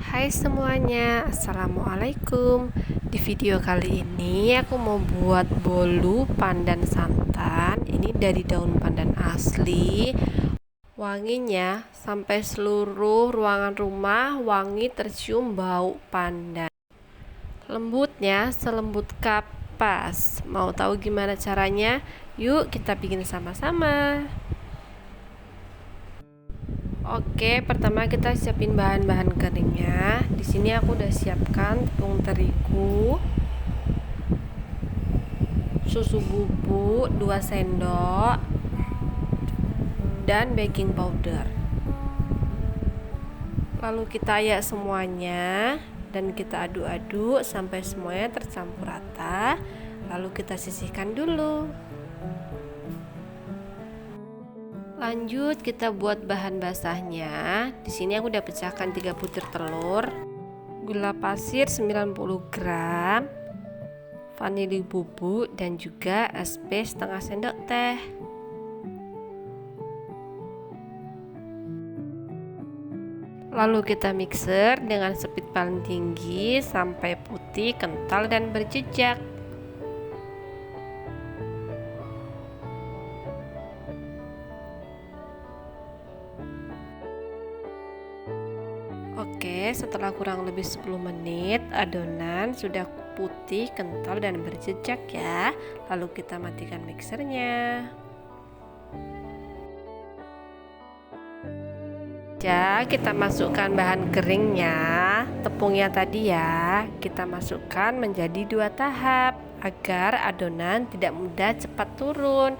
Hai semuanya, Assalamualaikum. Di video kali ini aku mau buat bolu pandan santan. Ini dari daun pandan asli. Wanginya sampai seluruh ruangan rumah wangi tercium bau pandan. Lembutnya selembut kapas. Mau tahu gimana caranya? Yuk kita bikin sama-sama. Oke, pertama kita siapin bahan-bahan keringnya. Di sini aku udah siapkan tepung terigu, susu bubuk 2 sendok, dan baking powder. Lalu kita ayak semuanya dan kita aduk-aduk sampai semuanya tercampur rata. Lalu kita sisihkan dulu. Lanjut kita buat bahan basahnya. Di sini aku udah pecahkan 3 butir telur, gula pasir 90 gram, vanili bubuk dan juga SP setengah sendok teh. Lalu kita mixer dengan speed paling tinggi sampai putih, kental dan berjejak. Oke, setelah kurang lebih 10 menit adonan sudah putih, kental dan berjejak ya. Lalu kita matikan mixernya. Kita masukkan bahan keringnya, tepungnya tadi ya. Kita masukkan menjadi 2 tahap agar adonan tidak mudah cepat turun.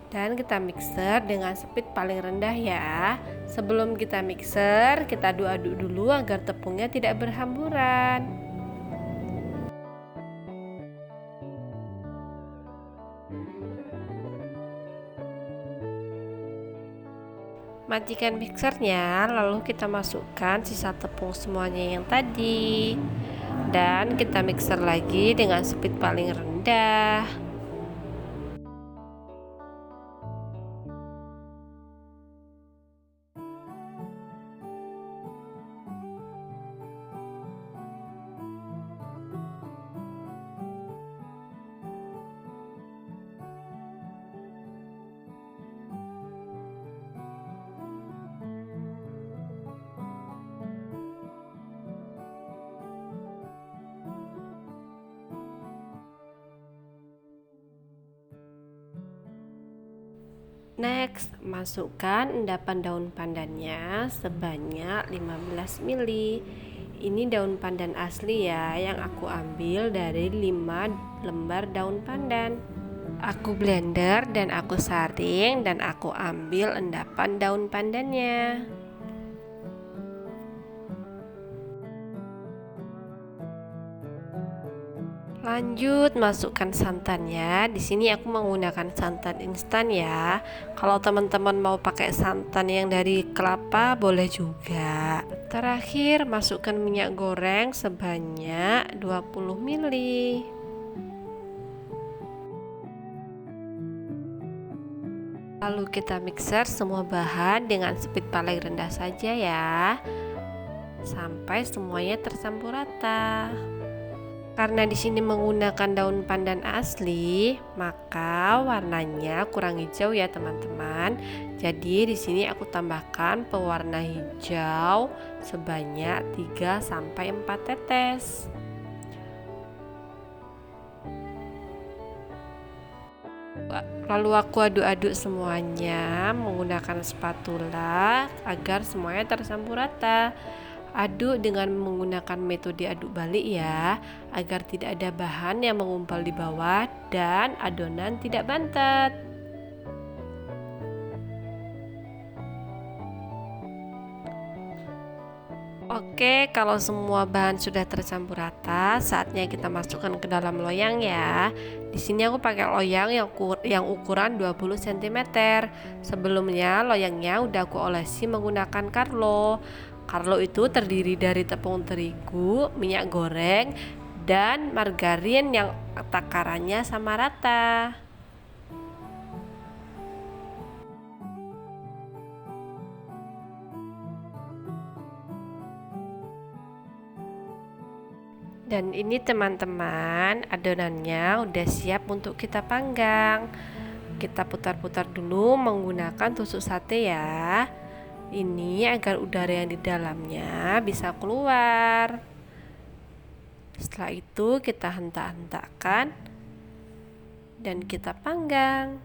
Dan kita mixer dengan speed paling rendah ya. Sebelum kita mixer, kita aduk-aduk dulu agar tepungnya tidak berhamburan. Matikan mixernya, lalu kita masukkan sisa tepung semuanya yang tadi. Dan kita mixer lagi dengan speed paling rendah. Next, masukkan endapan daun pandannya sebanyak 15 ml. Ini daun pandan asli ya, yang aku ambil dari 5 lembar daun pandan. Aku blender dan aku saring dan aku ambil endapan daun pandannya. Lanjut masukkan santannya. Di sini aku menggunakan santan instan ya. Kalau teman-teman mau pakai santan yang dari kelapa boleh juga. Terakhir masukkan minyak goreng sebanyak 20 ml. Lalu kita mixer semua bahan dengan speed paling rendah saja ya, sampai semuanya tercampur rata. Karena di sini menggunakan daun pandan asli, maka warnanya kurang hijau ya teman-teman. Jadi di sini aku tambahkan pewarna hijau sebanyak 3 sampai 4 tetes. Lalu aku aduk-aduk semuanya menggunakan spatula agar semuanya tercampur rata. Aduk dengan menggunakan metode aduk balik ya, agar tidak ada bahan yang mengumpal di bawah dan adonan tidak bantet. Oke, kalau semua bahan sudah tercampur rata, saatnya kita masukkan ke dalam loyang ya. Di sini aku pakai loyang yang ukuran 20 cm. Sebelumnya loyangnya udah aku olesi menggunakan Carlo. Carlo itu terdiri dari tepung terigu, minyak goreng, dan margarin yang takarannya sama rata. Dan ini teman-teman, adonannya udah siap untuk kita panggang. Kita putar-putar dulu menggunakan tusuk sate ya. Ini agar udara yang di dalamnya bisa keluar. Setelah itu kita hentak-hentakkan dan kita panggang.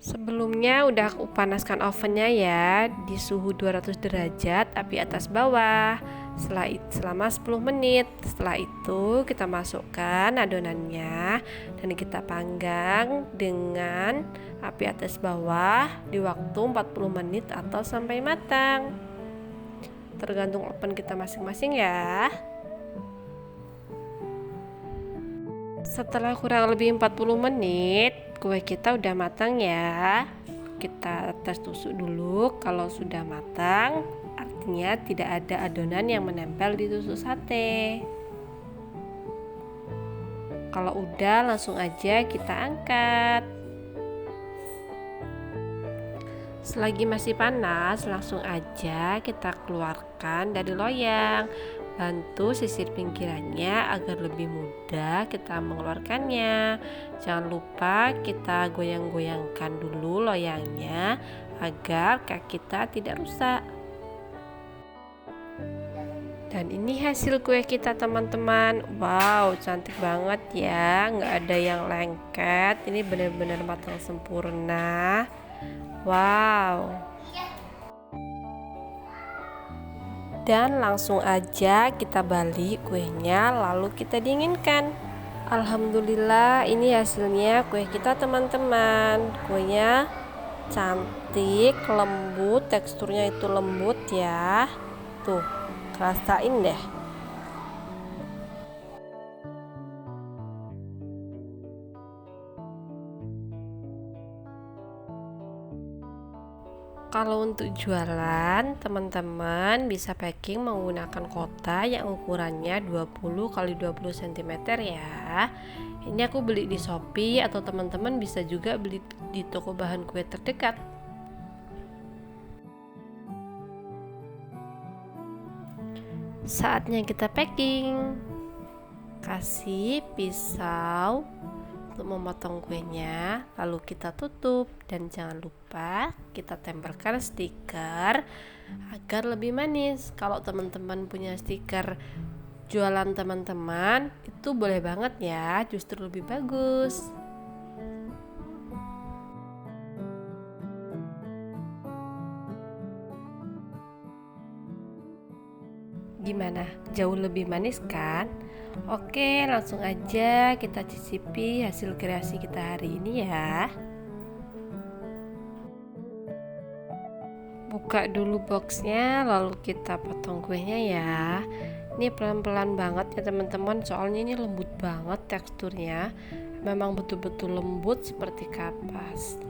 Sebelumnya udah aku panaskan ovennya ya di suhu 200 derajat api atas bawah selama 10 menit. Setelah itu kita masukkan adonannya dan kita panggang dengan api atas bawah di waktu 40 menit atau sampai matang. Tergantung oven kita masing-masing ya. Setelah kurang lebih 40 menit kue kita udah matang ya. Kita tes tusuk dulu. Kalau sudah matang artinya tidak ada adonan yang menempel di tusuk sate. Kalau udah langsung aja kita angkat. Selagi masih panas langsung aja kita keluarkan dari loyang. Bantu sisir pinggirannya agar lebih mudah kita mengeluarkannya. Jangan lupa kita goyang-goyangkan dulu loyangnya agar kaki kita tidak rusak. Dan ini hasil kue kita teman-teman. Wow, cantik banget ya, nggak ada yang lengket. Ini benar-benar matang sempurna. Wow. Dan langsung aja kita balik kuenya lalu kita dinginkan. Alhamdulillah ini hasilnya kue kita teman-teman. Kuenya cantik, lembut, teksturnya itu lembut ya. Tuh, rasain deh. Kalau untuk jualan, teman-teman bisa packing menggunakan kotak yang ukurannya 20 x 20 cm ya. Ini aku beli di Shopee atau teman-teman bisa juga beli di toko bahan kue terdekat. Saatnya kita packing. Kasih pisau untuk memotong kuenya, lalu kita tutup dan jangan lupa kita tempelkan stiker agar lebih manis. Kalau teman-teman punya stiker jualan teman-teman itu boleh banget ya, justru lebih bagus. Gimana? Jauh lebih manis kan? Oke, langsung aja kita cicipi hasil kreasi kita hari ini ya. Buka dulu boxnya, lalu kita potong kuenya ya. Ini pelan-pelan banget ya teman-teman, soalnya ini lembut banget teksturnya. Memang betul-betul lembut seperti kapas.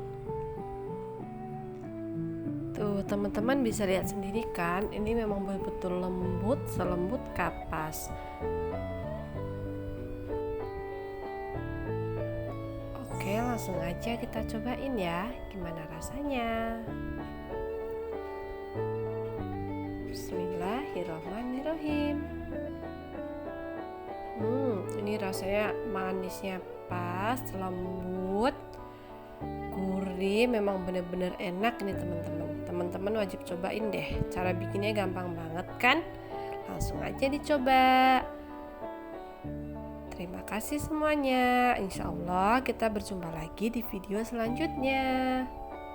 Tuh teman-teman bisa lihat sendiri kan, ini memang betul-betul lembut, selembut kapas. Oke, langsung aja kita cobain ya, gimana rasanya. Bismillahirrahmanirrahim. Ini rasanya manisnya pas, lembut, gurih, memang benar-benar enak nih teman-teman. Teman-teman wajib cobain deh. Cara bikinnya gampang banget kan? Langsung aja dicoba. Terima kasih semuanya. Insya Allah kita berjumpa lagi di video selanjutnya.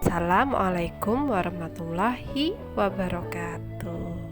Assalamualaikum warahmatullahi wabarakatuh.